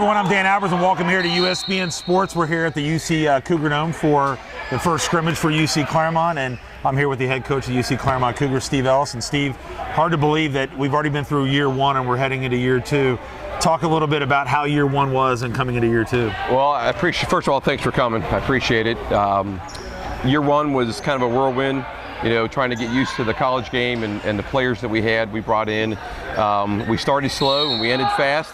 everyone, I'm Dan Albers and welcome here to USBN Sports. We're here at the UC Cougar Dome for the first scrimmage for UC Clermont, and I'm here with the head coach of UC Clermont Cougars, Steve Ellis. And Steve, hard to believe that we've already been through year one and we're heading into year two. Talk a little bit about how year one was and coming into year two. Well, I appreciate, first of all, thanks for coming. I appreciate it. Year one was kind of a whirlwind. You know, trying to get used to the college game and the players that we brought in. We started slow and we ended fast.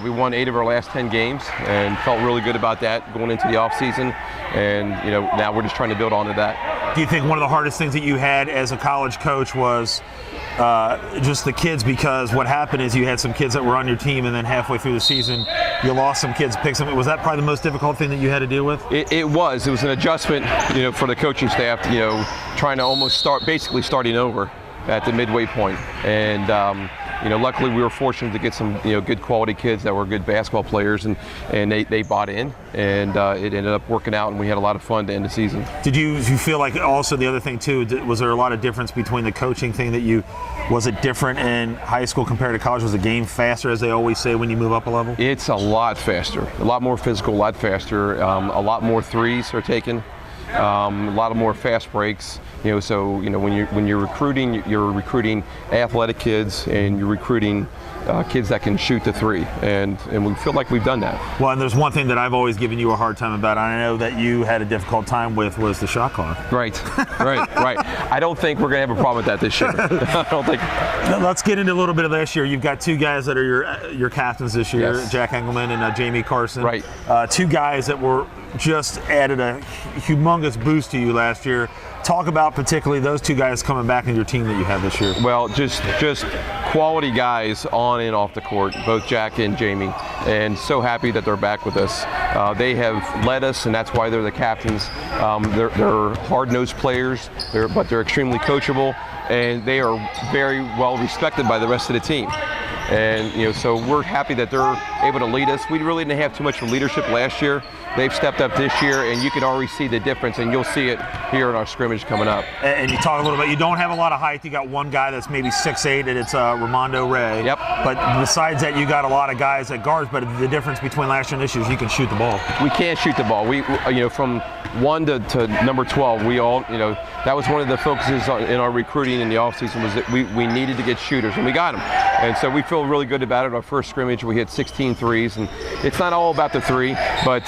We won 8 of our last 10 games and felt really good about that going into the offseason. And, you know, now we're just trying to build onto that. Do you think one of the hardest things that you had as a college coach was just the kids? Because what happened is you had some kids that were on your team and then halfway through the season you lost some kids, picked some. Was that probably the most difficult thing that you had to deal with? It was an adjustment, you know, for the coaching staff, you know, trying to almost basically starting over at the midway point. And, you know, luckily we were fortunate to get some, you know, good quality kids that were good basketball players, and they bought in, and it ended up working out, and we had a lot of fun to end the season. Did you feel like also the other thing too, was there a lot of difference between the coaching thing was it different in high school compared to college? Was the game faster, as they always say, when you move up a level? It's a lot faster, a lot more physical, a lot faster, a lot more threes are taken. A lot of more fast breaks, you know. So you know when you're recruiting athletic kids, and you're recruiting kids that can shoot the three, and we feel like we've done that. Well, and there's one thing that I've always given you a hard time about, and I know that you had a difficult time with, was the shot clock. Right. I don't think we're going to have a problem with that this year. I don't think. Let's get into a little bit of last year. You've got 2 guys that are your captains this year, yes. Jack Engelman and Jamie Carson. Right. 2 guys that were just added a humongous boost to you last year. Talk about particularly those 2 guys coming back in your team that you have this year. Well, just quality guys on and off the court, both Jack and Jamie, and so happy that they're back with us. They have led us, and that's why they're the captains. They're hard-nosed players, but they're extremely coachable, and they are very well respected by the rest of the team. And you know, so we're happy that they're able to lead us. We really didn't have too much leadership last year. They've stepped up this year, and you can already see the difference, and you'll see it here in our scrimmage coming up. And you talk a little bit, you don't have a lot of height. You got one guy that's maybe 6'8", and it's Ramondo Ray. Yep. But besides that, you got a lot of guys at guards, but the difference between last year and this year is you can shoot the ball. We can't shoot the ball. We you know, from 1 to number 12, we all, you know, that was one of the focuses in our recruiting in the offseason, was that we needed to get shooters, and we got them. And so we feel really good about it. Our first scrimmage, we hit 16 threes, and it's not all about the three, but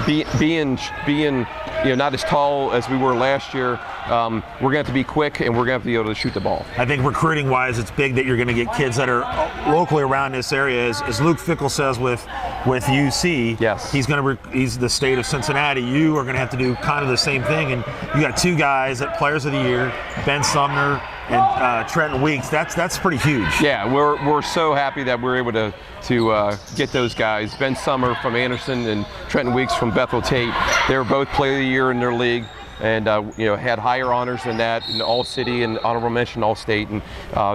being you know, not as tall as we were last year, we're going to have to be quick, and we're going to have to be able to shoot the ball. I think recruiting-wise, it's big that you're going to get kids that are locally around this area. As Luke Fickle says with UC, yes, he's the state of Cincinnati. You are going to have to do kind of the same thing, and you got 2 guys at Players of the Year, Ben Sumner and Trenton Weeks. That's pretty huge. Yeah, we're so happy that we're able to get those guys. Ben Sumner from Anderson and Trenton Weeks from Bethel Tate. They were both Player of the Year in their league, and you know, had higher honors than that in All City and honorable mention All State, and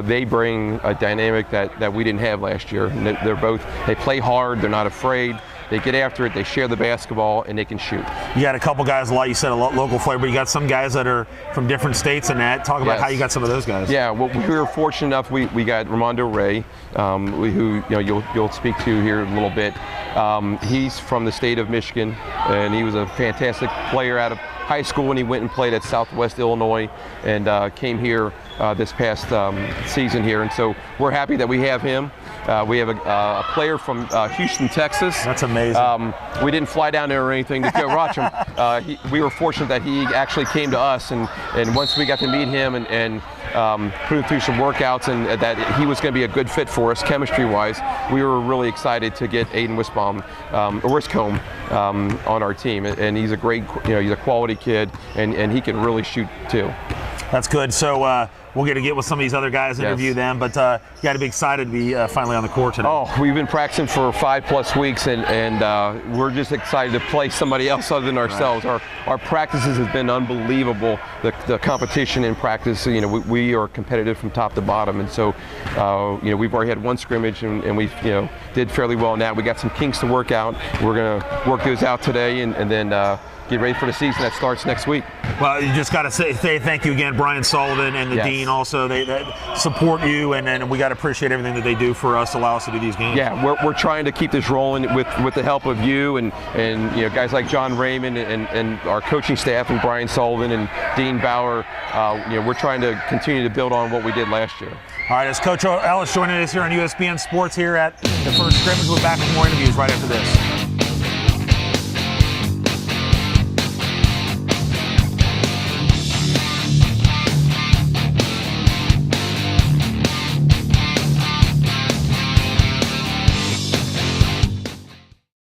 they bring a dynamic that we didn't have last year. And they play hard, they're not afraid. They get after it, they share the basketball, and they can shoot. You got a couple guys, like you said, a local flavor, but you got some guys that are from different states and that. Talk about how you got some of those guys. Yeah, well, we were fortunate enough, we got Ramondo Ray, who you know, you'll speak to here in a little bit. He's from the state of Michigan, and he was a fantastic player out of high school when he went and played at Southwest Illinois, and came here this past season here, and so we're happy that we have him. We have a player from Houston, Texas. That's amazing. We didn't fly down there or anything to go watch him. We were fortunate that he actually came to us, and once we got to meet him and put him through some workouts, and that he was going to be a good fit for us chemistry-wise, we were really excited to get Aiden Wiscombe on our team. And he's a great, you know, he's a quality kid, and he can really shoot too. That's good. So we'll get with some of these other guys, interview them, but you got to be excited to be finally on the court today. Oh, we've been practicing for 5+ weeks, and we're just excited to play somebody else other than ourselves. Right. Our practices have been unbelievable. The competition in practice, you know, we are competitive from top to bottom, and so you know, we've already had 1 scrimmage, and we, you know, did fairly well in that. We got some kinks to work out. We're going to work those out today, and then get ready for the season that starts next week. Well, you just got to say thank you again, Brian Sullivan and the Yes. dean. Also, they support you, and we got to appreciate everything that they do for us, allow us to do these games. Yeah, we're trying to keep this rolling with the help of you and guys like John Raymond and our coaching staff and Brian Sullivan and Dean Bauer. We're trying to continue to build on what we did last year. All right, as Coach Ellis joining us here on USBN Sports here at the first scrimmage. We're back with more interviews right after this.